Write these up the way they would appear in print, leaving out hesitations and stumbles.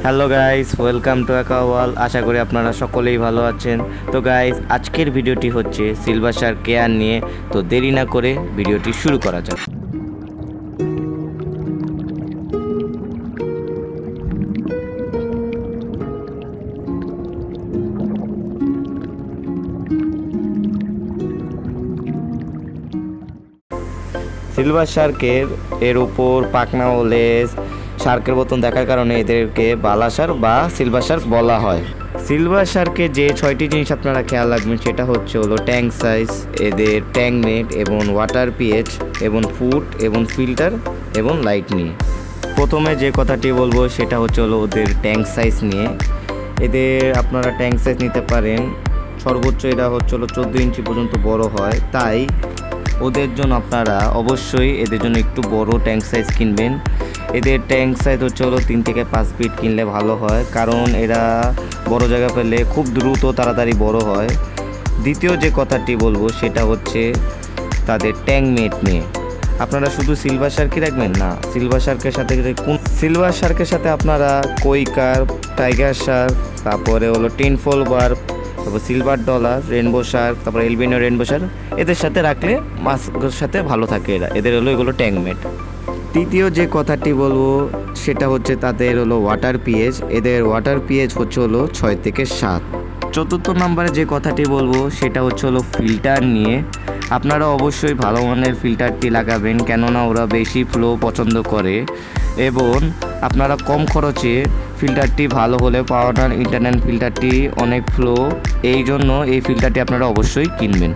Hello guys, welcome to Aquaworld. আশা করি আপনারা সকলেই ভালো আছেন। তো গাইস, আজকের ভিডিওটি হচ্ছে সিলভার শার্ক কেয়ার নিয়ে। তো দেরি না করে ভিডিওটি শুরু করা যাক। সিলভার শার্কের উপর পাখনা ও লেজ শার্কের মতন দেখার কারণে এদেরকে বালা শার্ক বা সিলভার শার্ক বলা হয়। সিলভার শার্কে যে 6টি জিনিস আপনারা খেয়াল রাখবেন সেটা হলো ট্যাঙ্ক সাইজ, এদের ট্যাঙ্ক নেট এবং ওয়াটার পিএইচ এবং ফুড এবং ফিল্টার এবং লাইট নিয়ে। প্রথমে যে কথাটি বলবো সেটা হলো ওদের ট্যাঙ্ক সাইজ নিয়ে। এদের আপনারা ট্যাঙ্ক সাইজ নিতে পারেন, সর্বোচ্চ এটা হলো 14 ইঞ্চি পর্যন্ত বড় হয়। তাই ওদের জন্য আপনারা অবশ্যই এদের জন্য একটু বড় ট্যাঙ্ক সাইজ কিনবেন। এদের ট্যাঙ্ক সাইজ হলো 3 থেকে 5 ফিট কিনলে ভালো হয়, কারণ এরা বড় জায়গা পেলে খুব দ্রুত তাড়াতাড়ি বড় হয়। দ্বিতীয় যে কথাটি বলবো সেটা হচ্ছে তাদের ট্যাঙ্ক মেট নিয়ে। আপনারা শুধু সিলভার শার্কই রাখবেন না, সিলভার শার্কের সাথে আপনারা কই কার্প, টাইগার শার্ক, তারপরে হলো টেনফল বার্ব, তারপর সিলভার ডলার, রেনবো শার্ক, তারপর এলবিনো রেনবো শার্ক এদের সাথে রাখলে মাছের সাথে ভালো থাকে এদের এগুলো ট্যাঙ্কমেট। তৃতীয় যে কথাটি বলবো সেটা হচ্ছে তাদের ওয়াটার পিএইচ। এদের ওয়াটার পিএইচ হলো 6 থেকে 7। চতুর্থ নম্বরে যে কথাটি বলবো সেটা হলো ফিল্টার নিয়ে। আপনারা অবশ্যই ভালো মানের ফিল্টারটি লাগাবেন, কেননা ওরা বেশি ফ্লো পছন্দ করে এবং আপনারা কম খরচে ফিল্টারটি ভালো হলে পাওয়ার ইন্টারন্যাল ফিল্টারটি অনেক ফ্লো, এই জন্য এই ফিল্টারটি আপনারা অবশ্যই কিনবেন।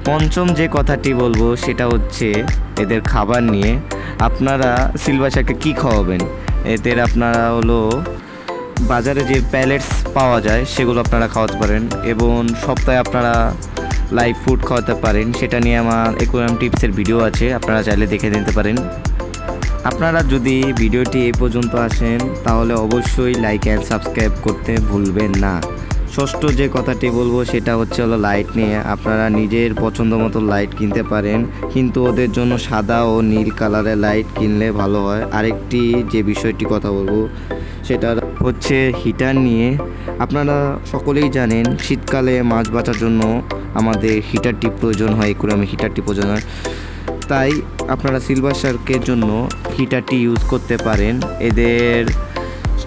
পঞ্চম যে কথাটি বলবো সেটা হচ্ছে এদের খাবার নিয়ে। আপনারা সিলভার শার্ককে কী খাওয়াবেন? এদের আপনারা বাজারে যে প্যালেটস পাওয়া যায় সেগুলো আপনারা খাওয়াতে পারেন এবং সপ্তাহে আপনারা লাইভ ফুড খাওয়াতে পারেন। সেটা নিয়ে আমার অ্যাকোয়ারিয়াম টিপসের ভিডিও আছে, আপনারা চাইলে দেখে নিতে পারেন। আপনারা যদি ভিডিওটি এই পর্যন্ত আসেন তাহলে অবশ্যই লাইক অ্যান্ড সাবস্ক্রাইব করতে ভুলবেন না। ষষ্ঠ যে কথাটি বলবো সেটা হলো লাইট নিয়ে। আপনারা নিজের পছন্দ মতো লাইট কিনতে পারেন, কিন্তু ওদের জন্য সাদা ও নীল কালারের লাইট কিনলে ভালো হয়। আরেকটি যে বিষয়টি কথা বলবো সেটা হচ্ছে হিটার নিয়ে। আপনারা সকলেই জানেন শীতকালে মাছ বাঁচার জন্য আমাদের হিটারটি প্রয়োজন হয়, অ্যাকোয়ারিয়ামে হিটারটি প্রয়োজন হয়। তাই আপনারা সিলভার শার্কের জন্য হিটারটি ইউজ করতে পারেন। এদের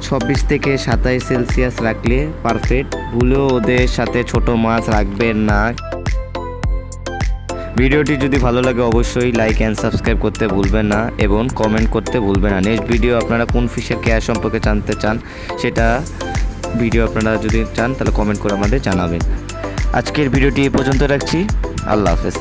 26 থেকে 27 সেলসিয়াস রাখলে পারফেক্ট। ভুলেও ওদের সাথে ছোট মাছ রাখবেন না। ভিডিওটি যদি ভালো লাগে অবশ্যই লাইক অ্যান্ড সাবস্ক্রাইব করতে ভুলবেন না এবং কমেন্ট করতে ভুলবেন না। নেক্সট ভিডিও আপনারা কোন ফিশের কেয়ার সম্পর্কে জানতে চান সেটা ভিডিও আপনারা যদি চান তাহলে কমেন্ট করে আমাদের জানাবেন। আজকের ভিডিওটি এই পর্যন্ত রাখছি। আল্লাহ হাফেজ।